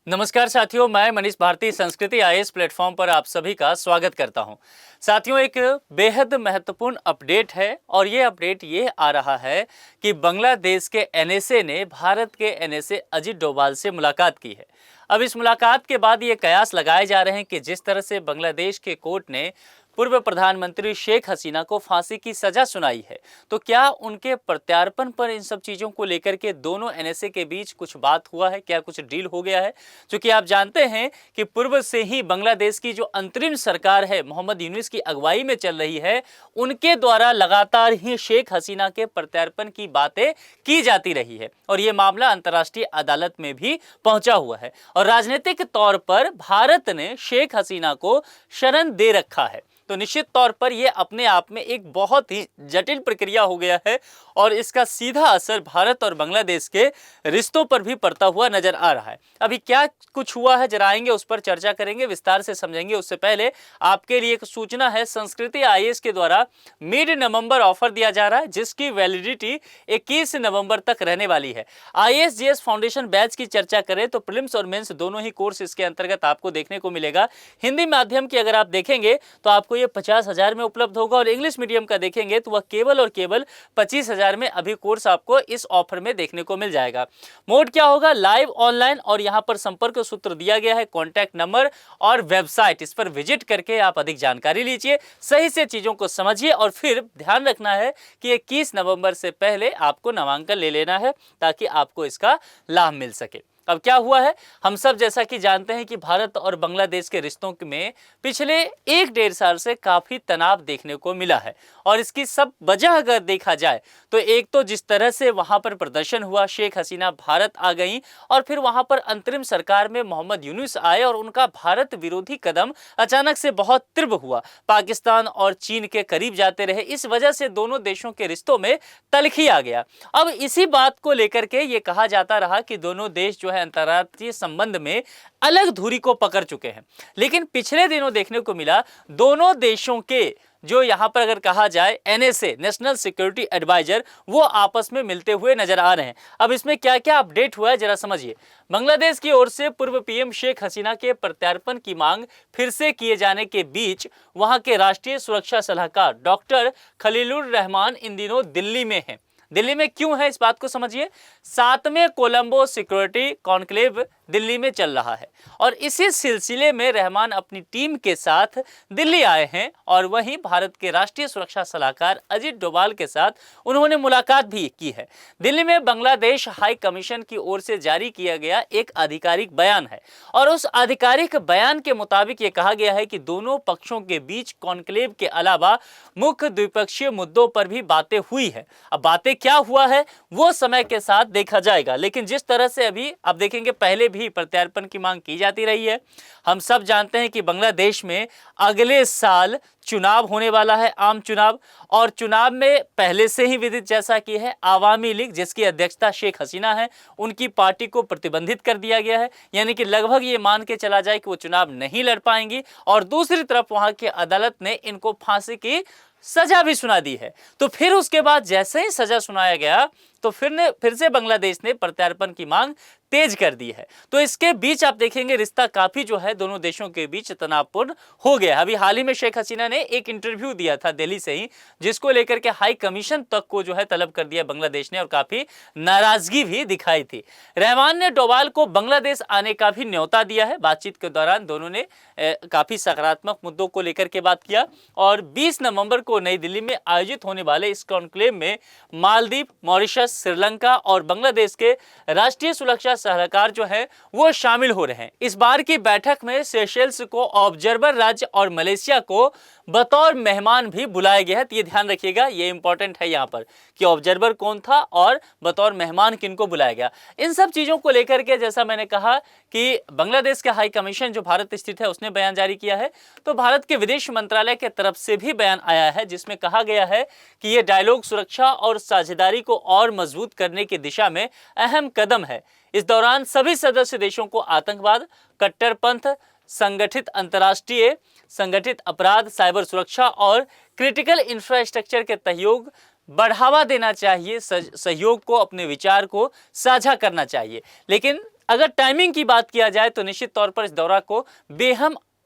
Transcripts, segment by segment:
नमस्कार साथियों, मैं मनीष भारती संस्कृति आईएएस प्लेटफॉर्म पर आप सभी का स्वागत करता हूं। साथियों, एक बेहद महत्वपूर्ण अपडेट है और ये अपडेट ये आ रहा है कि बांग्लादेश के एनएसए ने भारत के एनएसए अजित डोभाल से मुलाकात की है। अब इस मुलाकात के बाद ये कयास लगाए जा रहे हैं कि जिस तरह से बांग्लादेश के कोर्ट ने पूर्व प्रधानमंत्री शेख हसीना को फांसी की सजा सुनाई है, तो क्या उनके प्रत्यार्पण पर इन सब चीज़ों को लेकर के दोनों एनएसए के बीच कुछ बात हुआ है, क्या कुछ डील हो गया है? क्योंकि आप जानते हैं कि पूर्व से ही बांग्लादेश की जो अंतरिम सरकार है, मोहम्मद यूनुस की अगुवाई में चल रही है, उनके द्वारा लगातार ही शेख हसीना के प्रत्यार्पण की बातें की जाती रही है और ये मामला अंतर्राष्ट्रीय अदालत में भी पहुंचा हुआ है और राजनीतिक तौर पर भारत ने शेख हसीना को शरण दे रखा है। तो निश्चित तौर पर यह अपने आप में एक बहुत ही जटिल प्रक्रिया हो गया है और इसका सीधा असर भारत और बांग्लादेश के रिश्तों पर भी पड़ता हुआ नजर आ रहा है। अभी क्या कुछ हुआ है, जरा आएंगे उस पर चर्चा करेंगे, विस्तार से समझेंगे। उससे पहले आपके लिए एक सूचना है, संस्कृति आईएएस के द्वारा मिड नवंबर ऑफर दिया जा रहा है जिसकी वैलिडिटी 21 नवंबर तक रहने वाली है। आईएएस जीएस फाउंडेशन बैच की चर्चा करें तो प्रीलिम्स और मेंस दोनों ही कोर्स इसके अंतर्गत आपको देखने को मिलेगा। हिंदी माध्यम की अगर आप देखेंगे तो आपको ये 50,000 में उपलब्ध होगा और इंग्लिश मीडियम का देखेंगे तो वह केवल और केवल 25,000 में अभी कोर्स आपको इस ऑफर में देखने को मिल जाएगा। मोड क्या होगा? लाइव, ऑनलाइन, और यहां पर संपर्क सूत्र दिया गया है, कॉन्टैक्ट नंबर और वेबसाइट। इस पर विजिट करके आप अधिक जानकारी लीजिए, सही से चीजों को समझिए और फिर ध्यान रखना है कि 21 नवंबर से पहले आपको नामांकन ले लेना है ताकि आपको इसका लाभ मिल सके। अब क्या हुआ है, हम सब जैसा कि जानते हैं कि भारत और बांग्लादेश के रिश्तों में पिछले 1-1.5 साल से काफी तनाव देखने को मिला है और इसकी सब वजह अगर देखा जाए तो एक तो जिस तरह से वहां पर प्रदर्शन हुआ, शेख हसीना भारत आ गई और फिर वहां पर अंतरिम सरकार में मोहम्मद यूनुस आए और उनका भारत विरोधी कदम अचानक से बहुत तीव्र हुआ, पाकिस्तान और चीन के करीब जाते रहे। इस वजह से दोनों देशों के रिश्तों में तलखी आ गया। अब इसी बात को लेकर के ये कहा जाता रहा कि दोनों देश जो अंतर्राष्ट्रीय संबंध में अलग धुरी को पकड़ चुके हैं, लेकिन पिछले दिनों देखने को मिला दोनों देशों के जो यहां पर अगर कहा जाए एनएसए, नेशनल सिक्योरिटी एडवाइजर, वो आपस में मिलते हुए नजर आ रहे हैं। अब इसमें क्या क्या अपडेट हुआ है जरा समझिए। बांग्लादेश की ओर से पूर्व पीएम शेख हसीना के प्रत्यार्पण की मांग फिर से किए जाने के बीच वहां के राष्ट्रीय सुरक्षा सलाहकार डॉक्टर खलीलुर रहमान इन दिनों दिल्ली में हैं। दिल्ली में क्यों है, इस बात को समझिए। 7वें कोलंबो सिक्योरिटी कॉन्क्लेव दिल्ली में चल रहा है और इसी सिलसिले में रहमान अपनी टीम के साथ दिल्ली आए हैं और वहीं भारत के राष्ट्रीय सुरक्षा सलाहकार अजित डोभाल के साथ उन्होंने मुलाकात भी की है। दिल्ली में बांग्लादेश हाई कमीशन की ओर से जारी किया गया एक आधिकारिक बयान है और उस आधिकारिक बयान के मुताबिक ये कहा गया है कि दोनों पक्षों के बीच कॉन्क्लेव के अलावा मुख्य द्विपक्षीय मुद्दों पर भी बातें हुई है। अब बातें क्या हुआ है वो समय के साथ देखा जाएगा, लेकिन जिस तरह से अभी आप देखेंगे पहले भी प्रत्यार्पण की मांग की जाती रही है। हम सब जानते हैं कि बांग्लादेश में अगले साल चुनाव होने वाला है, आम चुनाव, और चुनाव में पहले से ही विदित जैसा कि है आवामी लीग जिसकी अध्यक्षता शेख हसीना है, उनकी पार्टी को प्रतिबंधित कर दिया गया है, यानी कि लगभग ये मान के चला जाए कि वो चुनाव नहीं लड़ पाएंगी। और दूसरी तरफ वहां की अदालत ने इनको फांसी की सजा भी सुना दी है। तो फिर उसके बाद जैसे ही सजा सुनाया गया तो फिर से बांग्लादेश ने प्रत्यार्पण की मांग तेज कर दी है। तो इसके बीच आप देखेंगे रिश्ता काफी जो है दोनों देशों के बीच तनावपूर्ण हो गया। अभी हाल ही में शेख हसीना ने एक इंटरव्यू दिया था दिल्ली से ही, जिसको लेकर के हाई कमीशन तक को जो है तलब कर दिया बांग्लादेश ने और काफी नाराजगी भी दिखाई थी। रहमान ने डोभाल को बांग्लादेश आने का भी न्योता दिया है। बातचीत के दौरान दोनों ने काफी सकारात्मक मुद्दों को लेकर के बात किया और 20 नवंबर को नई दिल्ली में आयोजित होने वाले इस कॉन्क्लेव में मालदीव, मॉरिशस, श्रीलंका और बांग्लादेश के राष्ट्रीय सुरक्षा सलाहकार जो है वो शामिल हो रहे हैं। इस बार की बैठक में सेशेल्स को ऑब्जर्वर राज्य और मलेशिया को बतौर मेहमान भी बुलाया गया है। तो ये ध्यान रखिएगा, ये इंपॉर्टेंट है यहाँ पर कि ऑब्जर्वर कौन था और बतौर मेहमान किनको बुलाया गया। इन सब चीजों को लेकर के जैसा मैंने कहा कि बांग्लादेश का हाई कमीशन जो भारत स्थित है उसने बयान जारी किया है, तो भारत के विदेश मंत्रालय के तरफ से भी बयान आया है जिसमें कहा गया है कि ये डायलॉग सुरक्षा और साझेदारी को और मजबूत करने की दिशा में अहम कदम है। इस दौरान सभी सदस्य देशों को आतंकवाद, कट्टरपंथ, संगठित अंतर्राष्ट्रीय संगठित अपराध, साइबर सुरक्षा और क्रिटिकल इंफ्रास्ट्रक्चर के सहयोग बढ़ावा देना चाहिए, सहयोग को, अपने विचार को साझा करना चाहिए। लेकिन अगर टाइमिंग की बात किया जाए तो निश्चित तौर पर इस दौरा को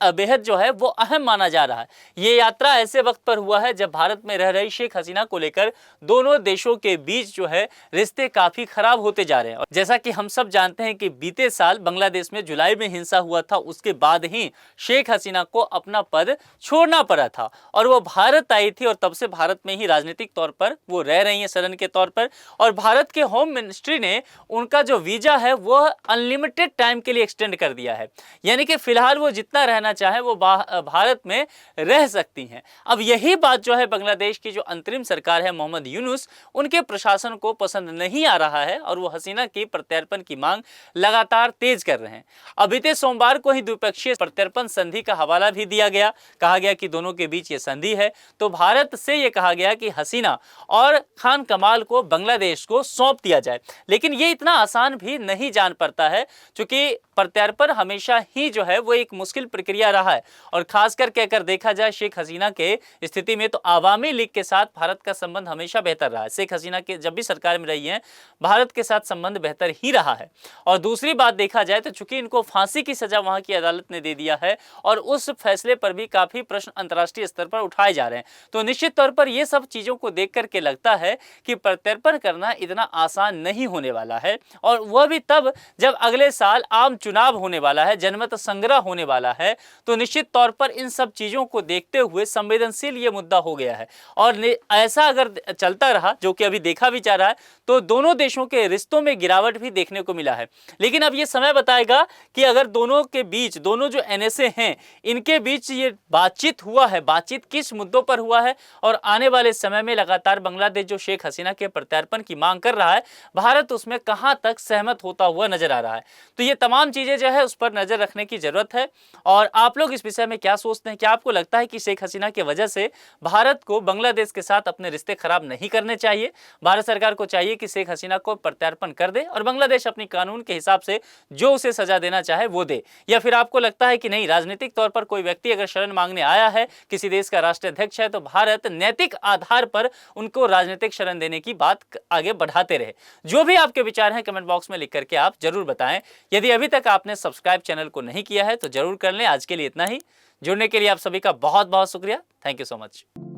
बेहद जो है वो अहम माना जा रहा है। ये यात्रा ऐसे वक्त पर हुआ है जब भारत में रह रही शेख हसीना को लेकर दोनों देशों के बीच जो है रिश्ते काफी खराब होते जा रहे हैं। जैसा कि हम सब जानते हैं कि बीते साल बांग्लादेश में जुलाई में हिंसा हुआ था, उसके बाद ही शेख हसीना को अपना पद छोड़ना पड़ा था और वो भारत आई थी और तब से भारत में ही राजनीतिक तौर पर वो रह रही है शरण के तौर पर। और भारत के होम मिनिस्ट्री ने उनका जो वीजा है वो अनलिमिटेड टाइम के लिए एक्सटेंड कर दिया है, यानी कि फिलहाल वो जितना रहना चाहे वो भारत में रह सकती हैं। अब यही बात जो है बांग्लादेश की जो अंतरिम सरकार है मोहम्मद यूनुस, उनके प्रशासन को पसंद नहीं आ रहा है और वो हसीना की प्रत्यर्पण की मांग लगातार तेज कर रहे हैं। अब बीते सोमवार को ही द्विपक्षीय प्रत्यर्पण संधि का हवाला भी दिया गया, कहा गया कि दोनों के बीच ये संधि है, तो भारत से ये कहा गया कि हसीना और खान कमाल को बांग्लादेश को सौंप दिया जाए। लेकिन ये इतना आसान भी नहीं जान पड़ता है, क्योंकि प्रत्यर्पण हमेशा ही जो है वो एक मुश्किल प्रक्रिया रहा है और खासकर के अगर देखा जाए शेख हसीना के स्थिति में तो आवामी लीग के साथ भारत का संबंध हमेशा बेहतर रहा है। शेख हसीना के जब भी सरकार में रही है भारत के साथ संबंध बेहतर ही रहा है। और दूसरी बात देखा जाए तो चूंकि इनको फांसी की सजा वहां की अदालत ने दे दिया है और उस फैसले पर भी काफी प्रश्न अंतर्राष्ट्रीय स्तर पर उठाए जा रहे हैं, तो निश्चित तौर पर यह सब चीजों को देख करके लगता है कि प्रत्यर्पण करना इतना आसान नहीं होने वाला है। और वह भी तब जब अगले साल आम चुनाव होने वाला है, जनमत संग्रह होने वाला है, तो निश्चित तौर पर इन सब चीजों को देखते हुए संवेदनशील ये मुद्दा हो गया है। और ऐसा अगर चलता रहा, जो कि अभी देखा भी जा रहा है, तो दोनों देशों के रिश्तों में गिरावट भी देखने को मिला है। लेकिन अब ये समय बताएगा कि अगर दोनों के बीच, दोनों जो एनएसए हैं, इनके बीच ये बातचीत हुआ है, बातचीत किस मुद्दों पर हुआ है, और आने वाले समय में लगातार बांग्लादेश जो शेख हसीना के प्रत्यर्पण की मांग कर रहा है, भारत उसमें कहां तक सहमत होता हुआ नजर आ रहा है। तो ये तमाम चीजें जो है उस पर नजर रखने की जरूरत है। और आप लोग इस विषय में क्या सोचते हैं? क्या आपको लगता है कि शेख हसीना की वजह से भारत को बांग्लादेश के साथ अपने रिश्ते खराब नहीं करने चाहिए? भारत सरकार को चाहिए कि शेख हसीना को प्रत्यर्पण कर दे और बांग्लादेश अपनी कानून के हिसाब से जो उसे सजा देना चाहे वो दे? या फिर आपको लगता है कि नहीं, राजनीतिक तौर पर कोई व्यक्ति अगर शरण मांगने आया है, किसी देश का राष्ट्राध्यक्ष है, तो भारत नैतिक आधार पर उनको राजनीतिक शरण देने की बात आगे बढ़ाते रहे? जो भी आपके विचार हैं कमेंट बॉक्स में लिख करके आप जरूर बताएं। यदि अभी तक आपने सब्सक्राइब चैनल को नहीं किया है तो जरूर कर लें। आज के लिए इतना ही। जुड़ने के लिए आप सभी का बहुत बहुत शुक्रिया। Thank you so much.